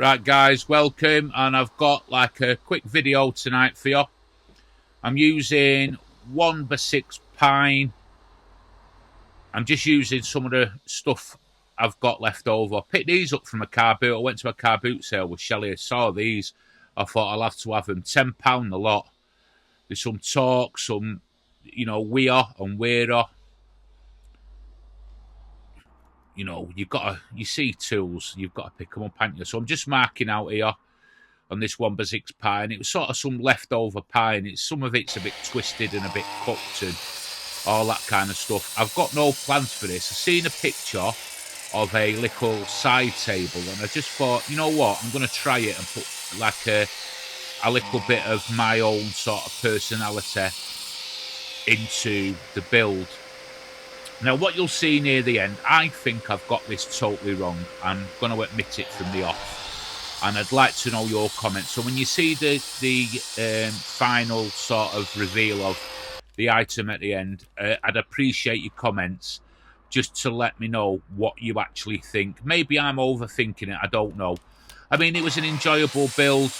Right, guys, welcome. And I've got like a quick video tonight for you. I'm using 1x6 pine. I'm just using some of the stuff I've got left over. I picked these up from a car boot. I went to a car boot sale with Shelley. I saw these. I thought I'll have to have them. £10 a lot. There's some torque, some, wear and wearer. You see tools, you've got to pick them up, haven't you? So I'm just marking out here on this 1x6 pine. It was sort of some leftover pine. Some of it's a bit twisted and a bit cooked and all that kind of stuff. I've got no plans for this. I've seen a picture of a little side table and I just thought, you know what, I'm going to try it and put like a little bit of my own sort of personality into the build. Now, what you'll see near the end, I think I've got this totally wrong. I'm going to admit it from the off. And I'd like to know your comments. So when you see the final sort of reveal of the item at the end, I'd appreciate your comments just to let me know what you actually think. Maybe I'm overthinking it. I don't know. I mean, it was an enjoyable build.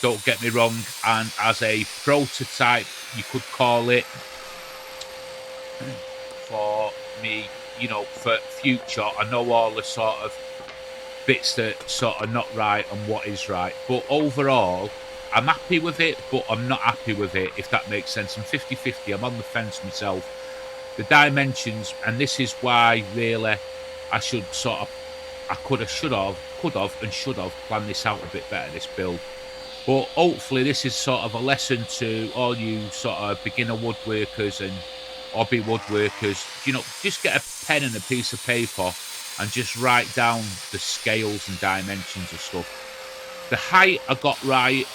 Don't get me wrong. And as a prototype, you could call it, for me, for future. I know all the sort of bits that sort of not right and what is right. But overall, I'm happy with it, but I'm not happy with it, if that makes sense. I'm 50-50. I'm on the fence myself. The dimensions, and this is why really I should sort of, I could have, should have planned this out a bit better, this build. But hopefully this is sort of a lesson to all you sort of beginner woodworkers and hobby woodworkers. Just get a pen and a piece of paper and just write down the scales and dimensions of stuff. The height I got right.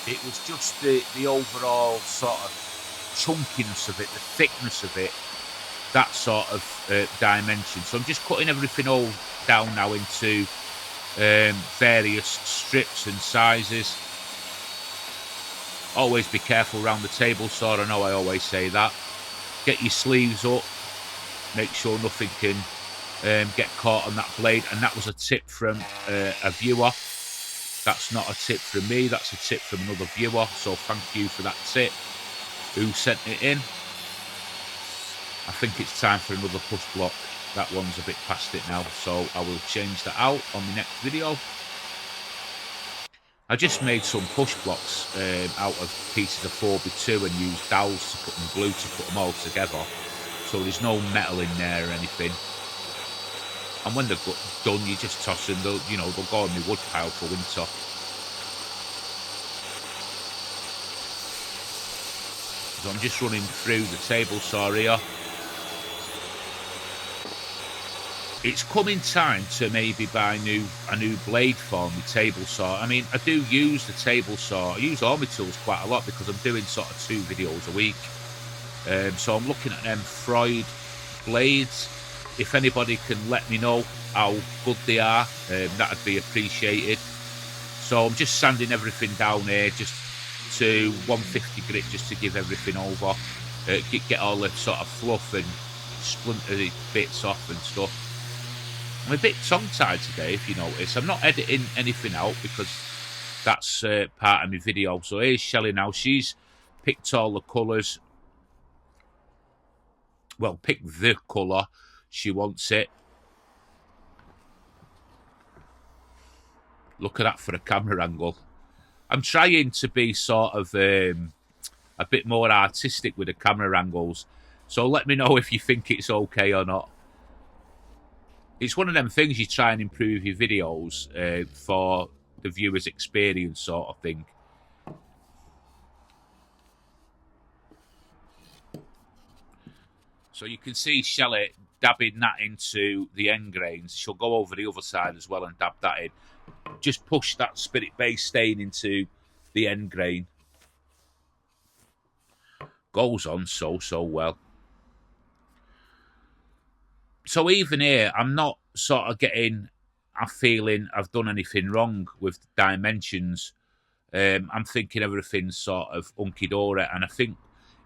It was just the overall sort of chunkiness of it, the thickness of it, that sort of dimension. So I'm just cutting everything all down now into various strips and sizes. Always be careful around the table saw. I know I always say that. Get your sleeves up. Make sure nothing can get caught on that blade. And that was a tip from a viewer. That's not a tip from me. That's a tip from another viewer. So thank you for that tip. Who sent it in? I think it's time for another push block. That one's a bit past it now. So I will change that out on the next video. I just made some push blocks out of pieces of 4x2 and used dowels to put them glue to put them all together. So there's no metal in there or anything. And when they're done, you just toss them. They'll go in the wood pile for winter. So I'm just running through the table saw here. It's coming time to maybe buy a new blade for my table saw. I mean, I do use the table saw. I use all my tools quite a lot because I'm doing sort of 2 videos a week. So I'm looking at them Freud blades. If anybody can let me know how good they are, that'd be appreciated. So I'm just sanding everything down here just to 150 grit just to give everything over. Get all the sort of fluff and splintery bits off and stuff. I'm a bit tongue-tied today, if you notice. I'm not editing anything out because that's part of my video. So here's Shelley now. She's picked all the colours. Well, picked the colour. She wants it. Look at that for a camera angle. I'm trying to be sort of a bit more artistic with the camera angles. So let me know if you think it's okay or not. It's one of them things you try and improve your videos for the viewer's experience sort of thing. So you can see Shelley dabbing that into the end grains. She'll go over the other side as well and dab that in. Just push that spirit base stain into the end grain. Goes on so well. So even here, I'm not sort of getting a feeling I've done anything wrong with dimensions. I'm thinking everything's sort of hunky-dory, and I think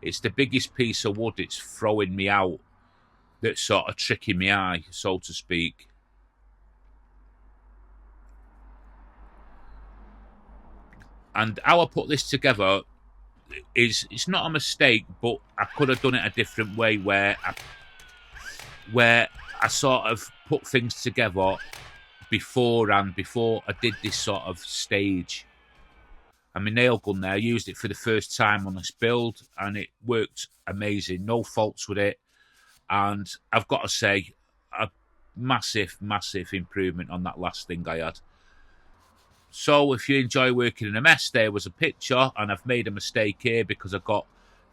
it's the biggest piece of wood it's throwing me out that's sort of tricking my eye, so to speak. And how I put this together it's not a mistake, but I could have done it a different way, where I sort of put things together before I did this sort of stage. And my nail gun there, I used it for the first time on this build, and it worked amazing. No faults with it. And I've got to say, a massive, massive improvement on that last thing I had. So if you enjoy working in a mess, there was a picture, and I've made a mistake here because I got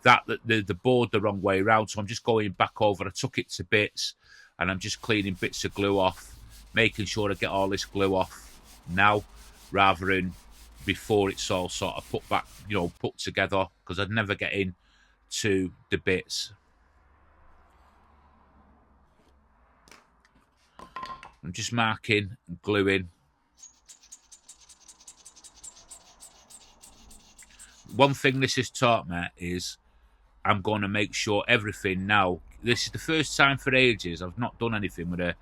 the board the wrong way around. So I'm just going back over. I took it to bits, and I'm just cleaning bits of glue off, making sure I get all this glue off now, rather than before it's all sort of put back, put together, because I'd never get in to the bits. I'm just marking and gluing. One thing this has taught me is I'm going to make sure everything now. This is the first time for ages I've not done anything with a,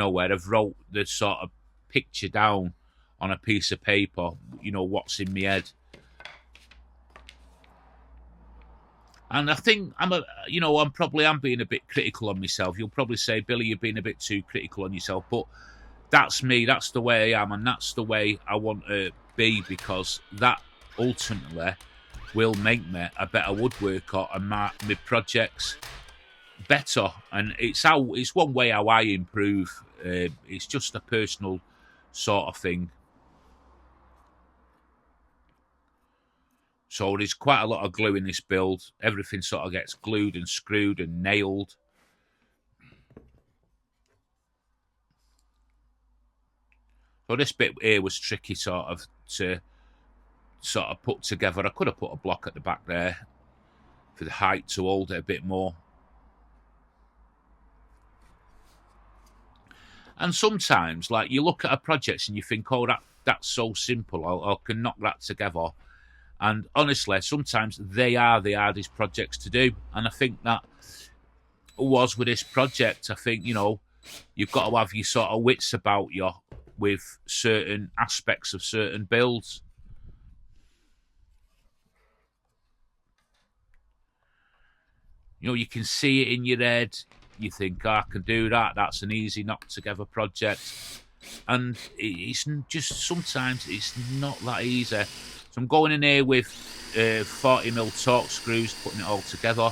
where I've wrote the sort of picture down on a piece of paper, what's in my head. And I think I'm being a bit critical on myself. You'll probably say, Billy, you're being a bit too critical on yourself, but that's me. That's the way I am, and that's the way I want to be, because that ultimately will make me a better woodworker and my projects better. And it's one way how I improve. It's just a personal sort of thing. So there's quite a lot of glue in this build. Everything sort of gets glued and screwed and nailed. So this bit here was tricky to put together. I could have put a block at the back there for the height to hold it a bit more. And sometimes, like, you look at a project and you think, oh, that's so simple. I can knock that together. And honestly, sometimes they are the hardest projects to do. And I think that was with this project. I think, you've got to have your sort of wits about you with certain aspects of certain builds. You can see it in your head. You think, I can do that. That's an easy knock together project. And it's just, sometimes it's not that easy. So I'm going in here with 40mm torque screws, putting it all together.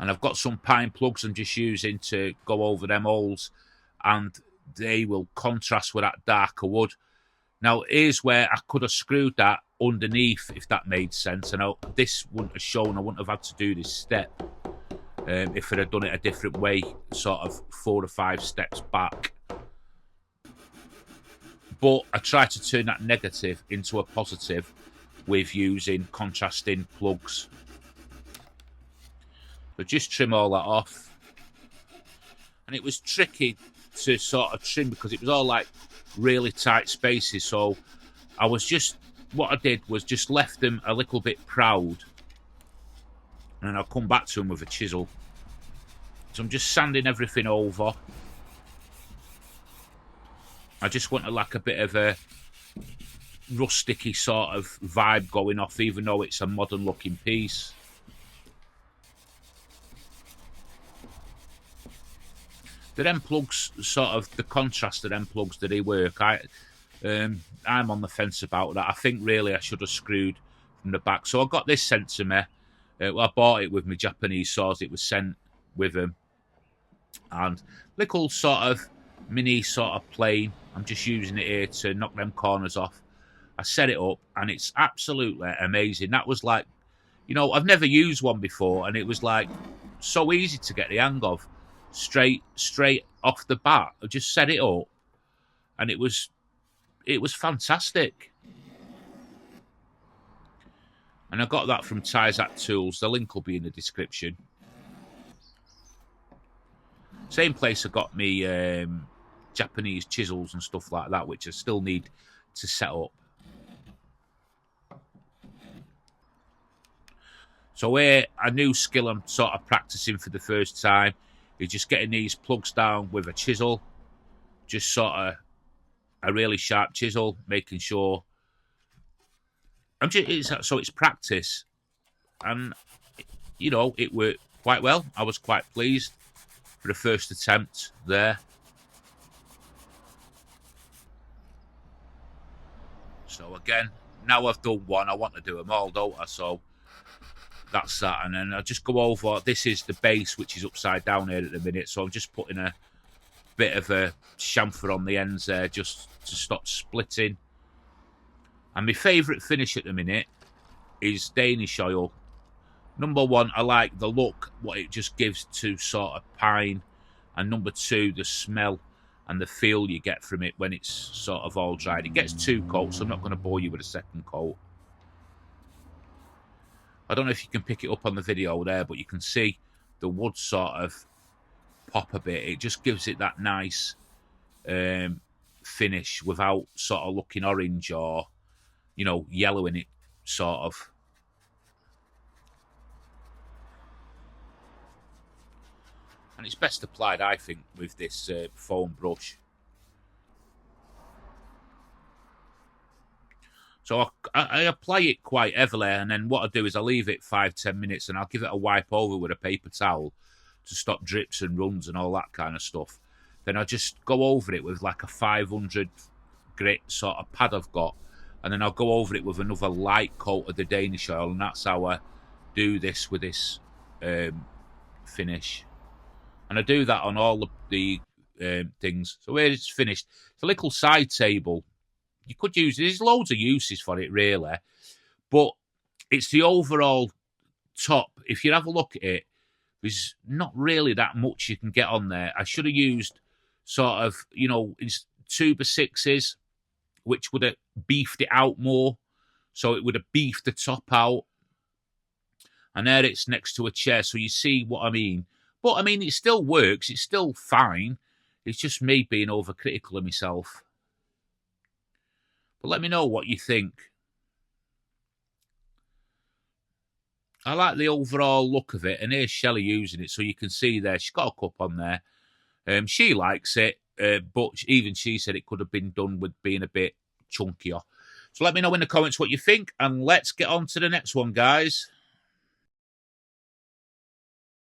And I've got some pine plugs I'm just using to go over them holes, and they will contrast with that darker wood. Now, here's where I could have screwed that underneath, if that made sense. And this wouldn't have shown. I wouldn't have had to do this step if I'd have done it a different way, sort of 4 or 5 steps back. But I tried to turn that negative into a positive with using contrasting plugs. So just trim all that off. And it was tricky to sort of trim because it was all like really tight spaces. So what I did was just left them a little bit proud. And I'll come back to them with a chisel. So I'm just sanding everything over. I just wanted like a bit of a rusticy sort of vibe going off, even though it's a modern looking piece. The them plugs, sort of the contrast of them plugs, do they work? I'm on the fence about that. I think really I should have screwed from the back. So I got this sent to me. I bought it with my Japanese saws. It was sent with them. And little sort of mini sort of plane. I'm just using it here to knock them corners off. I set it up and it's absolutely amazing. That was like, I've never used one before, and it was like so easy to get the hang of. Straight off the bat, I just set it up, and it was fantastic. And I got that from Tyzat Tools. The link will be in the description. Same place I got me Japanese chisels and stuff like that, which I still need to set up. So here, a new skill I'm sort of practicing for the first time is just getting these plugs down with a chisel, just sort of a really sharp chisel, making sure. So it's practice, and you know it worked quite well. I was quite pleased for the first attempt there. So again, now I've done one, I want to do them all, don't I? So that's that, and then I'll just go over. This is the base, which is upside down here at the minute. So I'm just putting a bit of a chamfer on the ends there, just to stop splitting. And my favourite finish at the minute is Danish oil. Number one, I like the look, what it just gives to sort of pine. And number two, the smell and the feel you get from it when it's sort of all dried. It gets 2 coats, so I'm not going to bore you with a second coat. I don't know if you can pick it up on the video there, but you can see the wood sort of pop a bit. It just gives it that nice finish without sort of looking orange or, you know, yellow in it, sort of. And it's best applied, I think, with this foam brush. So I apply it quite heavily, and then what I do is I leave it 5-10 minutes, and I'll give it a wipe over with a paper towel to stop drips and runs and all that kind of stuff. Then I just go over it with like a 500 grit sort of pad I've got, and then I'll go over it with another light coat of the Danish oil, and that's how I do this with this finish. And I do that on all of the things. So here it's finished. It's a little side table. You could use it. There's loads of uses for it, really. But it's the overall top. If you have a look at it, there's not really that much you can get on there. I should have used sort of, you know, 2x6s, which would have beefed it out more. So it would have beefed the top out. And there it's next to a chair. So you see what I mean. But, I mean, it still works. It's still fine. It's just me being overcritical of myself. But let me know what you think. I like the overall look of it. And here's Shelley using it. So you can see there. She's got a cup on there. She likes it. But even she said it could have been done with being a bit chunkier. So let me know in the comments what you think. And let's get on to the next one, guys.